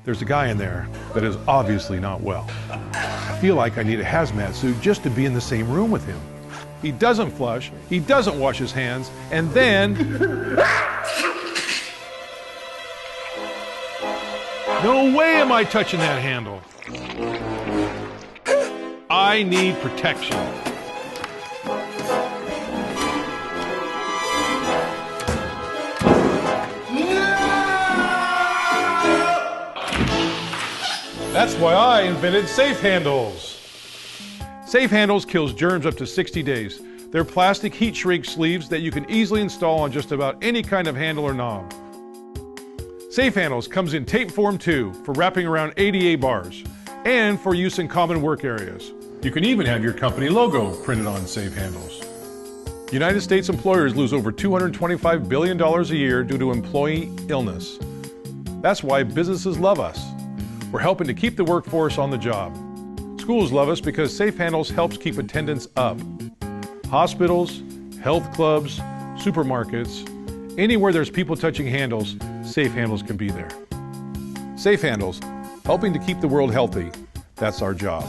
There's a guy in there that is obviously not well. I feel like I need a hazmat suit just to be in the same room with him. He doesn't flush, he doesn't wash his hands, and then... No way am I touching that handle. I need protection. That's why I invented SafeHandles. SafeHandles kills germs up to 60 days. They're plastic heat shrink sleeves that you can easily install on just about any kind of handle or knob. SafeHandles comes in tape form too, for wrapping around ADA bars, and for use in common work areas. You can even have your company logo printed on SafeHandles. United States employers lose over $225 billion a year due to employee illness. That's why businesses love us. We're helping to keep the workforce on the job. Schools love us because SafeHandles helps keep attendance up. Hospitals, health clubs, supermarkets, anywhere there's people touching handles, SafeHandles can be there. SafeHandles, helping to keep the world healthy. That's our job.